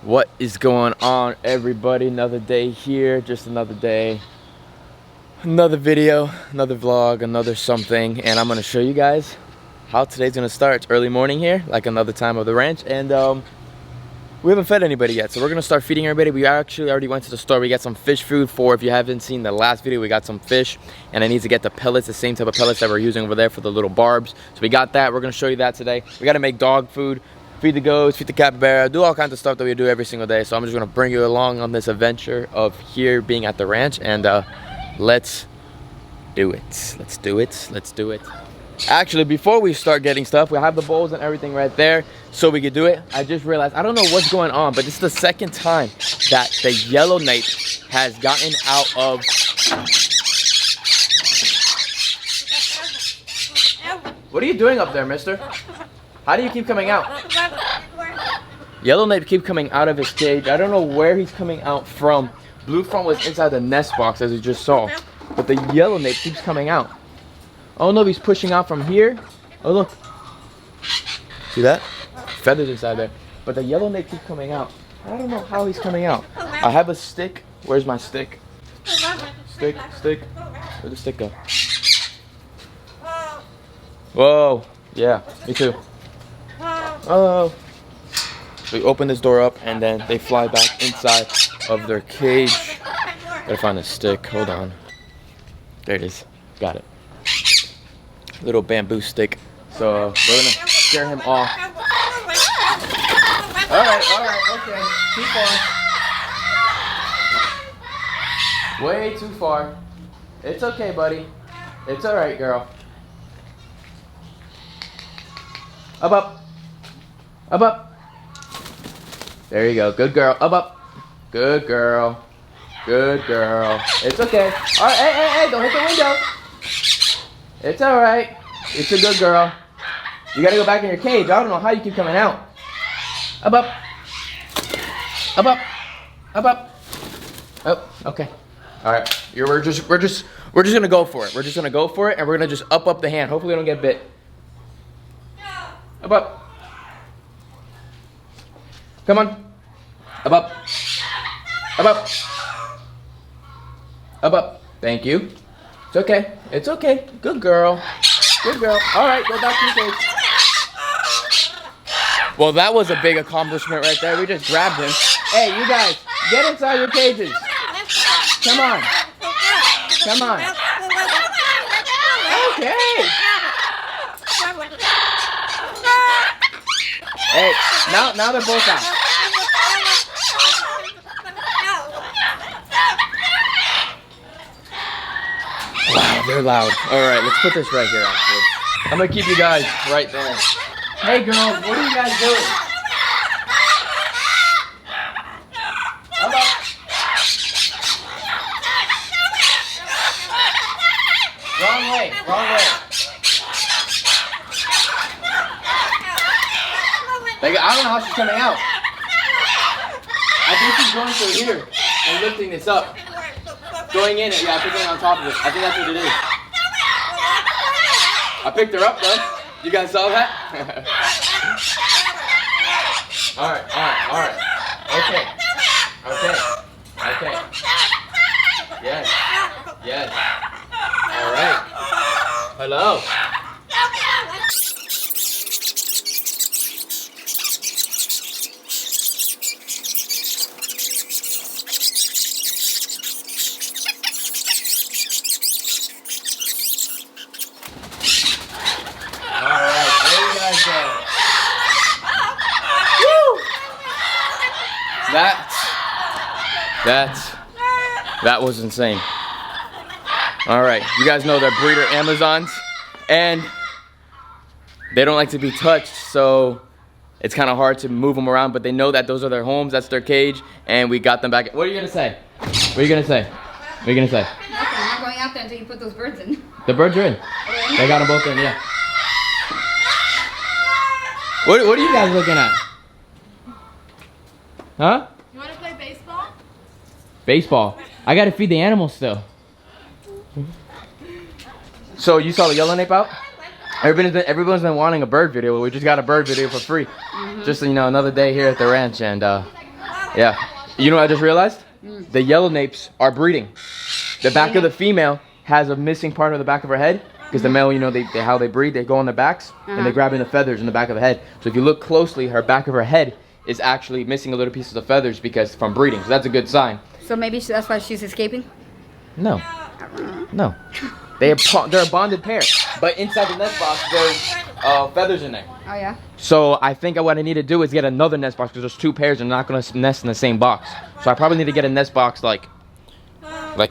What is going on, everybody? Another day here, just another day, another video, another vlog, another something, and I'm gonna show you guys how today's gonna start. It's early morning here, like another time of the ranch, and we haven't fed anybody yet, so we're gonna start feeding everybody. We actually already went to the store. We got some fish food for, if you haven't seen the last video, we got some fish, and I need to get the pellets, the same type of pellets that we're using over there for the little barbs. So we got that. We're gonna show you that today. We gotta make dog food, feed the goats, feed the capybara, do all kinds of stuff that we do every single day. So I'm just gonna bring you along on this adventure of here being at the ranch, and let's do it. Let's do it. Let's do it. Actually, before we start getting stuff, we have the bowls and everything right there so we could do it. I just realized, I don't know what's going on, but this is the second time that the yellownape has gotten out of... What are you doing up there, mister? How do you keep coming out? Yellownape keep coming out of his cage. I don't know where he's coming out from. Blue front was inside the nest box, as you just saw, but the yellownape keeps coming out. Oh no, he's pushing out from here. Oh look, see that? Feathers inside there. But the yellownape keeps coming out. I don't know how he's coming out. I have a stick. Where's my stick? Stick. Where'd the stick go? Whoa. Yeah, me too. Oh. We open this door up and then they fly back inside of their cage. Gotta find a stick. Hold on. There it is. Got it. Little bamboo stick. So we're gonna scare him off. Alright, okay. Too far. Way too far. It's okay, buddy. It's alright, girl. Up. There you go. Good girl. Up. Good girl. Good girl. It's okay. Alright, hey, don't hit the window. It's alright. It's a good girl. You gotta go back in your cage. I don't know how you keep coming out. Up. Oh, okay. Alright. We're just gonna go for it. We're just gonna go for it, and we're gonna just up the hand. Hopefully we don't get bit. Up. Come on. Up. Thank you. It's okay. It's okay. Good girl. Good girl. All right, go back to your cage. Well, that was a big accomplishment right there. We just grabbed him. Hey, you guys, get inside your cages. Come on. Come on. Okay. Hey, now they're both out. Wow, they're loud. Alright, let's put this right here, actually. I'm gonna keep you guys right there. Hey girls, what are you guys doing? Hello. Wrong way. I don't know how she's coming out. I think she's going through here and lifting this up. Going in it, yeah, I think on top of it. I think that's what it is. I picked her up though. You guys saw that? Alright. Okay. Yes. Alright. Hello. That was insane. All right, you guys know they're breeder Amazons, and they don't like to be touched, so it's kind of hard to move them around, but they know that those are their homes, that's their cage, and we got them back. What are you gonna say? What are you gonna say? Nothing, I'm not going out there until you put those birds in. The birds are in. They got them both in, yeah. What are you guys looking at? Huh? You want to play baseball? Baseball. I gotta feed the animals still. So you saw the yellownape out? Everyone's been wanting a bird video. We just got a bird video for free. Just, you know, another day here at the ranch, and Yeah. You know what I just realized? The yellow napes are breeding. The back of the female has a missing part of the back of her head because the male, you know, how they breed, they go on their backs and they grab in the feathers in the back of the head. So if you look closely, her back of her head is actually missing a little pieces of feathers because from breeding. So that's a good sign. So maybe that's why she's escaping? No. No. They're a bonded pair. But inside the nest box, there's feathers in there. Oh, yeah? So I think what I need to do is get another nest box because there's 2 pairs and they're not going to nest in the same box. So I probably need to get a nest box like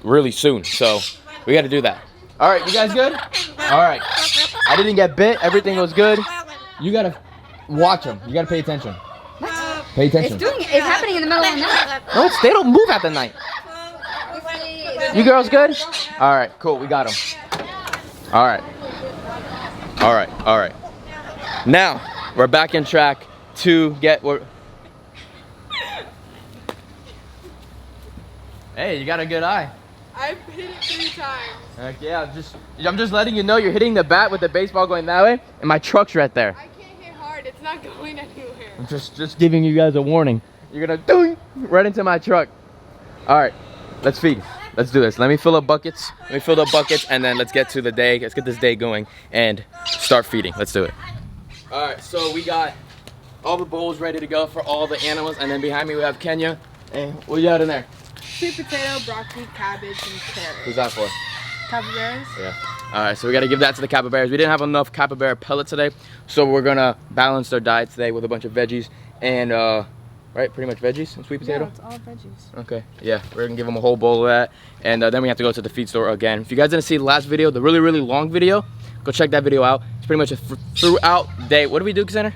really soon. So we got to do that. All right, you guys good? All right. I didn't get bit. Everything was good. You got to watch them. You got to pay attention. What? Pay attention. It's happening in the middle of the night. No, they don't move at the night. You girls good? All right, cool. We got them. All right. All right. All right. Now we're back in track to get what. Hey, you got a good eye. I've hit it 3 times. Heck yeah, I'm just letting you know you're hitting the bat with the baseball going that way, and my truck's right there. I can't hit hard. It's not going anywhere. I'm just giving you guys a warning. You're gonna do right into my truck. All right, let's feed. Let's do this. Let me fill up buckets. And then let's get to the day. Let's get this day going and start feeding. Let's do it. All right, so we got all the bowls ready to go for all the animals, and then behind me we have Kenya. And what you got in there? Sweet potato, broccoli, cabbage, and carrots. Who's that for? Capybaras? Yeah. All right, so we got to give that to the capybaras. We didn't have enough capybara pellets today, so we're gonna balance their diet today with a bunch of veggies and right, pretty much veggies and sweet potato. Yeah, it's all veggies. Okay, yeah, we're gonna give them a whole bowl of that, and then we have to go to the feed store again. If you guys didn't see the last video, the really long video, go check that video out. It's pretty much a throughout day. What do we do, Cassandra?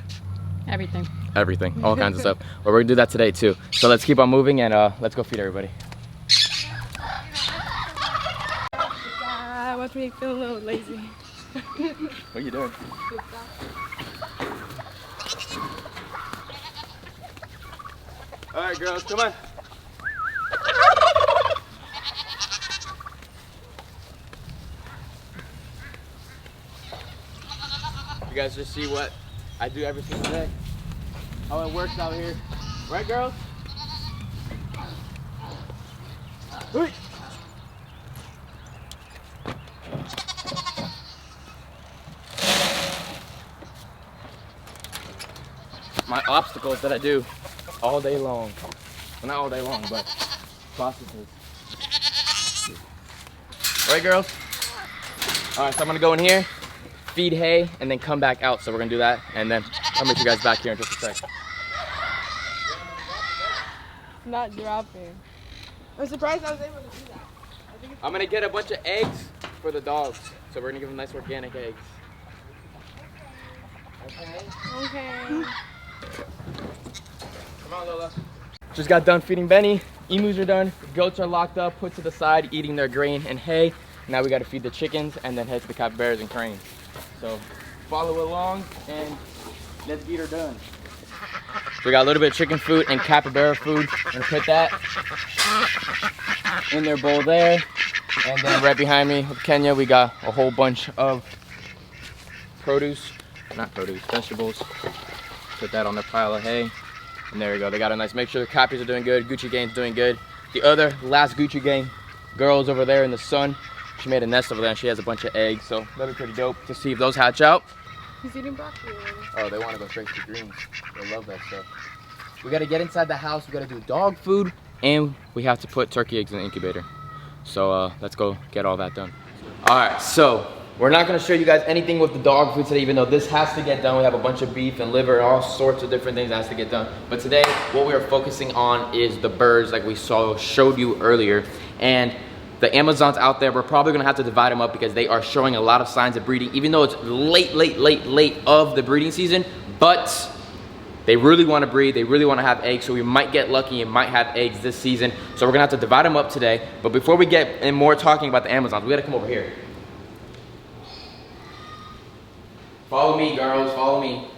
Everything, all kinds of stuff. But we're gonna do that today too. So let's keep on moving and let's go feed everybody. Watch me feel a little lazy. What are you doing? All right, girls, come on. You guys just see what I do every single day. How it works out here. Right, girls? Hey. My obstacles that I do all day long. Well, not all day long, but processes. Right, girls? All right, so I'm gonna go in here, feed hay, and then come back out. So we're gonna do that, and then I'll meet you guys back here in just a sec. Not dropping. I'm surprised I was able to do that. I'm gonna get a bunch of eggs for the dogs. So we're gonna give them nice organic eggs. Okay. Okay. Come on, Lola. Just got done feeding Benny. Emus are done. Goats are locked up, put to the side, eating their grain and hay. Now we got to feed the chickens and then head to the capybaras and cranes. So follow along and let's get her done. So we got a little bit of chicken food and capybara food. And put that in their bowl there. And then right behind me with Kenya, we got a whole bunch of vegetables. Put that on their pile of hay. And there we go. They got a nice, make sure the cappies are doing good. Gucci Gang's doing good. The other last Gucci Gang girl's over there in the sun. She made a nest over there and she has a bunch of eggs. So that'll be pretty dope to see if those hatch out. He's eating broccoli. Oh, they want to go straight to greens. They love that stuff. We got to get inside the house. We got to do dog food. And we have to put turkey eggs in the incubator. So let's go get all that done. All right, so we're not gonna show you guys anything with the dog food today, even though this has to get done. We have a bunch of beef and liver and all sorts of different things that has to get done. But today, what we are focusing on is the birds like we showed you earlier. And the Amazons out there, we're probably gonna have to divide them up because they are showing a lot of signs of breeding, even though it's late of the breeding season. But they really want to breed, they really want to have eggs, so we might get lucky and might have eggs this season. So we're gonna have to divide them up today. But before we get in more talking about the Amazons, we gotta come over here. Follow me, girls, follow me.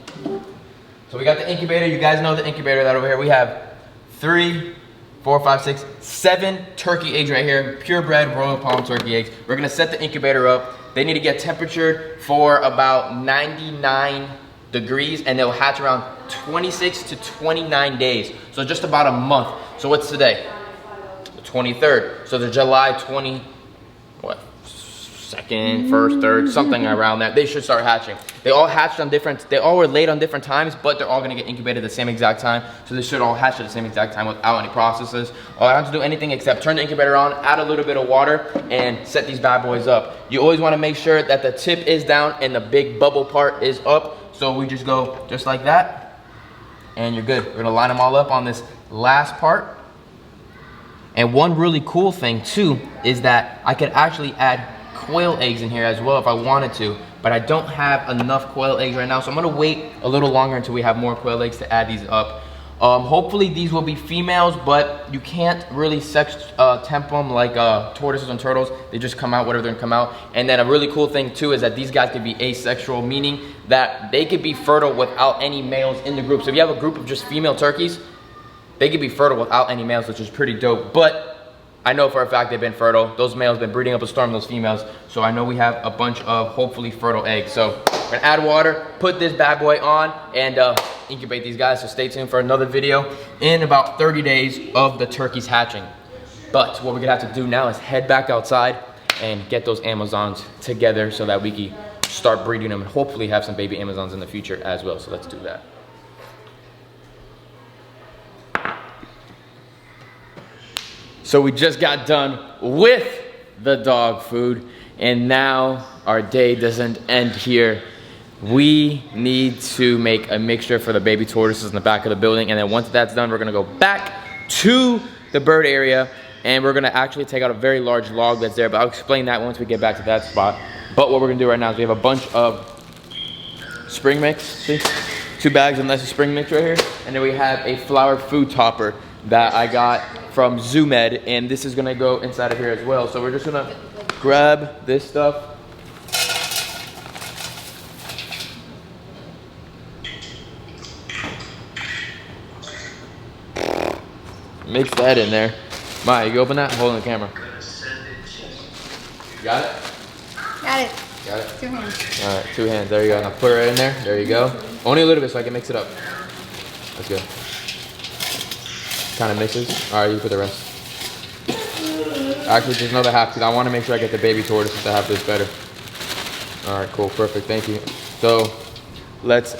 So we got the incubator. You guys know the incubator that over here. We have 3, 4, 5, 6, 7 turkey eggs right here. Purebred Royal Palm turkey eggs. We're gonna set the incubator up. They need to get temperature for about 99 degrees, and they'll hatch around 26 to 29 days. So just about a month. So what's today? The 23rd. So the July 20, what? Second, first, third, something around that. They should start hatching. They all hatched on different, they all were laid on different times, but they're all gonna get incubated at the same exact time. So they should all hatch at the same exact time without any processes. I don't have to do anything except turn the incubator on, add a little bit of water, and set these bad boys up. You always wanna make sure that the tip is down and the big bubble part is up. So we just go just like that, and you're good. We're gonna line them all up on this last part. And one really cool thing too is that I could actually add quail eggs in here as well if I wanted to, but I don't have enough quail eggs right now, so I'm gonna wait a little longer until we have more quail eggs to add these up. Hopefully these will be females, but you can't really sex temp them like tortoises and turtles. They just come out whatever they're gonna come out. And then a really cool thing too is that these guys could be asexual, meaning that they could be fertile without any males in the group. So if you have a group of just female turkeys, they could be fertile without any males, which is pretty dope. But I know for a fact they've been fertile. Those males been breeding up a storm, those females. So I know we have a bunch of hopefully fertile eggs. So we're gonna add water, put this bad boy on, and incubate these guys. So stay tuned for another video in about 30 days of the turkeys hatching. But what we're gonna have to do now is head back outside and get those Amazons together so that we can start breeding them and hopefully have some baby Amazons in the future as well. So let's do that. So we just got done with the dog food, and now our day doesn't end here. We need to make a mixture for the baby tortoises in the back of the building, and then once that's done, we're gonna go back to the bird area, and we're gonna actually take out a very large log that's there, but I'll explain that once we get back to that spot. But what we're gonna do right now is we have a bunch of spring mix, see? 2 bags of nice spring mix right here, and then we have a flour food topper that I got from ZooMed, and this is gonna go inside of here as well. So we're just gonna grab this stuff. Mix that in there. Maya, you open that? Hold on the camera. Got it? Got it. Got it? 2 hands. All right, 2 hands. There you go. Now put it right in there. There you go. Only a little bit so I can mix it up. That's good. Kind of mixes. All right, you put the rest. Actually, just another half because I want to make sure I get the baby tortoises to have this better. All right, cool, perfect, thank you. So let's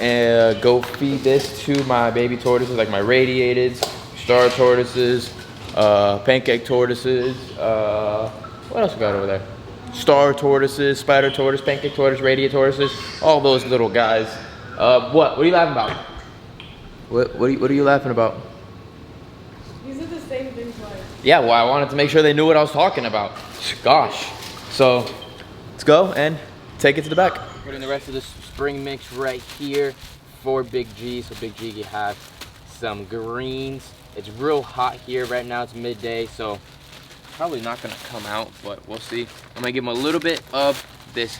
go feed this to my baby tortoises, like my radiateds, star tortoises, pancake tortoises. What else we got over there? Star tortoises, spider tortoise, pancake tortoise, radiate tortoises, all those little guys. What are you laughing about? What are you laughing about? These are the same things like. Yeah, well, I wanted to make sure they knew what I was talking about. Gosh. So let's go and take it to the back. Putting the rest of this spring mix right here for Big G. So Big G can have some greens. It's real hot here right now. It's midday, so probably not gonna come out, but we'll see. I'm gonna give him a little bit of this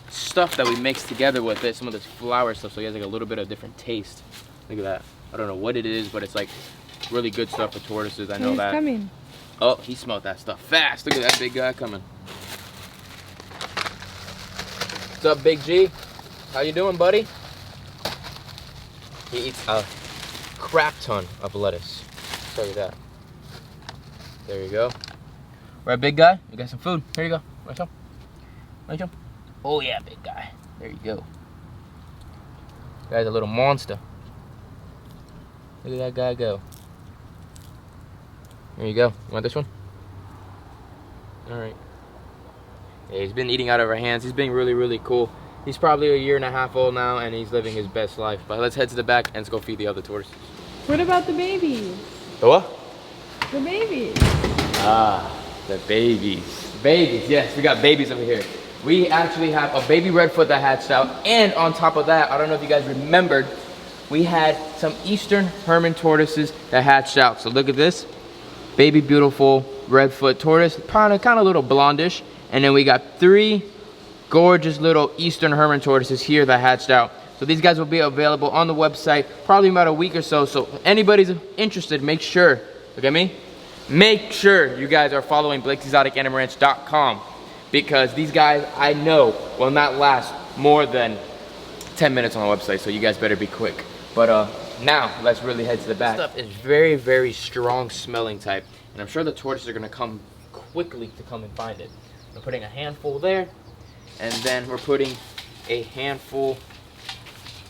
stuff that we mixed together with it, some of this flour stuff, so he has like a little bit of different taste. Look at that. I don't know what it is, but it's like really good stuff for tortoises. I know that. He's coming. Oh, he smelled that stuff fast. Look at that big guy coming. What's up, Big G? How you doing, buddy? He eats a crap ton of lettuce. I'll tell you that. There you go. Right, big guy? You got some food. Here you go. Want some? Want some? Oh yeah, big guy. There you go. Guy's a little monster. Look at that guy go. There you go. You want this one? Alright. Yeah, he's been eating out of our hands. He's being really, really cool. He's probably 1.5 years old now, and he's living his best life. But let's head to the back and let's go feed the other tortoises. What about the babies? The what? The babies. Ah, the babies. Babies, yes, we got babies over here. We actually have a baby redfoot that hatched out, and on top of that, I don't know if you guys remembered, we had some Eastern Hermit tortoises that hatched out. So look at this, baby beautiful redfoot tortoise, kind of a little blondish, and then we got 3 gorgeous little Eastern Hermit tortoises here that hatched out. So these guys will be available on the website probably about a week or so. So if anybody's interested, make sure, look at me, make sure you guys are following BlakesExoticAnimalRanch.com, because these guys I know will not last more than 10 minutes on the website, so you guys better be quick. But now let's really head to the back. This stuff is very, very strong smelling type, and I'm sure the tortoises are gonna come quickly to come and find it. We're putting a handful there, and then we're putting a handful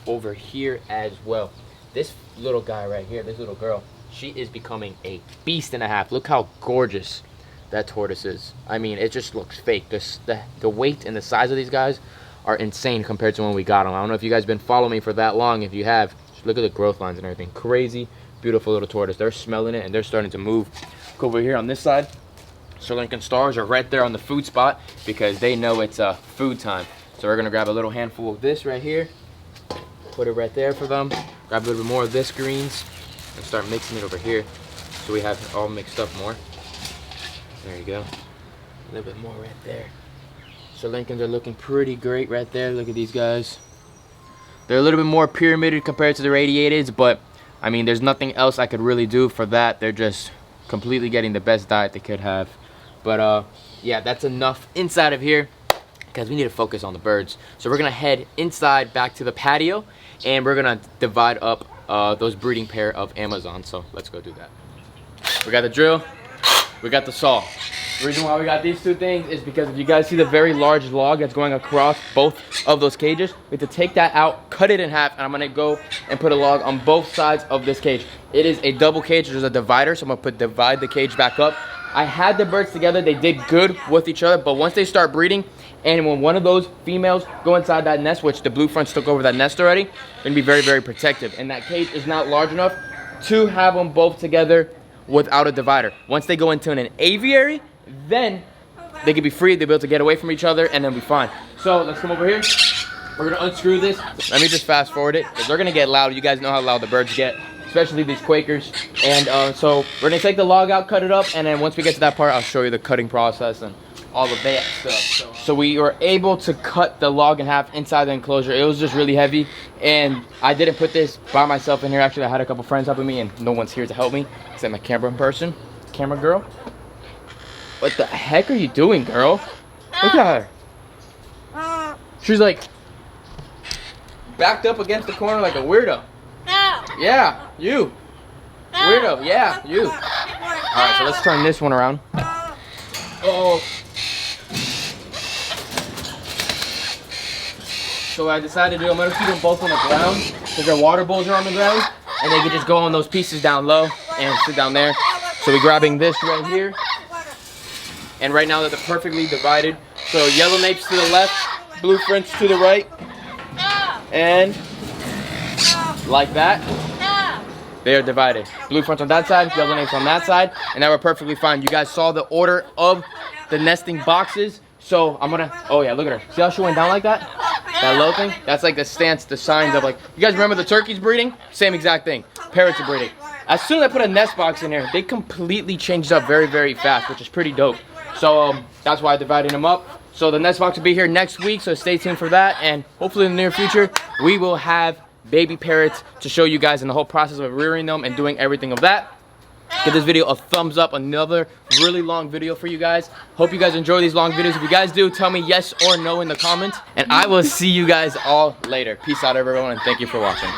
over here as well. This little guy right here, this little girl, she is becoming a beast and a half. Look how gorgeous that tortoise is. I mean, it just looks fake. The weight and the size of these guys are insane compared to when we got them. I don't know if you guys been following me for that long. If you have, just look at the growth lines and everything. Crazy, beautiful little tortoise. They're smelling it and they're starting to move. Look over here on this side. Sir Lincoln Stars are right there on the food spot because they know it's food time. So we're gonna grab a little handful of this right here, put it right there for them. Grab a little bit more of this greens and start mixing it over here so we have it all mixed up more. There you go. A little bit more right there. So Lincolns are looking pretty great right there. Look at these guys. They're a little bit more pyramided compared to the radiateds, but I mean, there's nothing else I could really do for that. They're just completely getting the best diet they could have. But yeah, that's enough inside of here because we need to focus on the birds. So we're gonna head inside back to the patio and we're gonna divide up those breeding pair of Amazons. So let's go do that. We got the drill, we got the saw. The reason why we got these two things is because if you guys see the very large log that's going across both of those cages, we have to take that out, cut it in half, and I'm gonna go and put a log on both sides of this cage. It is a double cage, there's a divider, so I'm gonna divide the cage back up. I had the birds together, they did good with each other, but once they start breeding, and when one of those females go inside that nest, which the blue fronts took over that nest already, they're gonna be very, very protective. And that cage is not large enough to have them both together without a divider. Once they go into an aviary, then they can be free, they'll be able to get away from each other, and then be fine. So let's come over here. We're gonna unscrew this. Let me just fast forward it, because they're gonna get loud. You guys know how loud the birds get, especially these Quakers. And so we're gonna take the log out, cut it up, and then once we get to that part, I'll show you the cutting process and all of that stuff. So we were able to cut the log in half inside the enclosure. It was just really heavy, and I didn't put this by myself in here. Actually, I had a couple friends helping me, and no one's here to help me except my camera girl. What the heck are you doing, girl? Look at her. She's like backed up against the corner like a weirdo. Yeah, you. Weirdo, yeah, you. Alright, so let's turn this one around. Oh. So what I decided to do, I'm gonna keep them both on the ground because their water bowls are on the ground, and they can just go on those pieces down low and sit down there. So we're grabbing this right here. And right now they're perfectly divided. So yellow napes to the left, blue fronts to the right. And like that, they are divided. Blue fronts on that side, yellow napes on that side, and now we're perfectly fine. You guys saw the order of the nesting boxes. So I'm gonna, oh yeah, look at her. See how she went down like that? That low thing? That's like the stance, the signs of like, you guys remember the turkeys breeding? Same exact thing. Parrots are breeding. As soon as I put a nest box in here, they completely changed up very, very fast, which is pretty dope. So that's why I divided them up. So the nest box will be here next week, so stay tuned for that. And hopefully in the near future, we will have baby parrots to show you guys in the whole process of rearing them and doing everything of that. Give this video a thumbs up. Another really long video for you guys. Hope you guys enjoy these long videos. If you guys do, tell me yes or no in the comments. And I will see you guys all later. Peace out, everyone, and thank you for watching.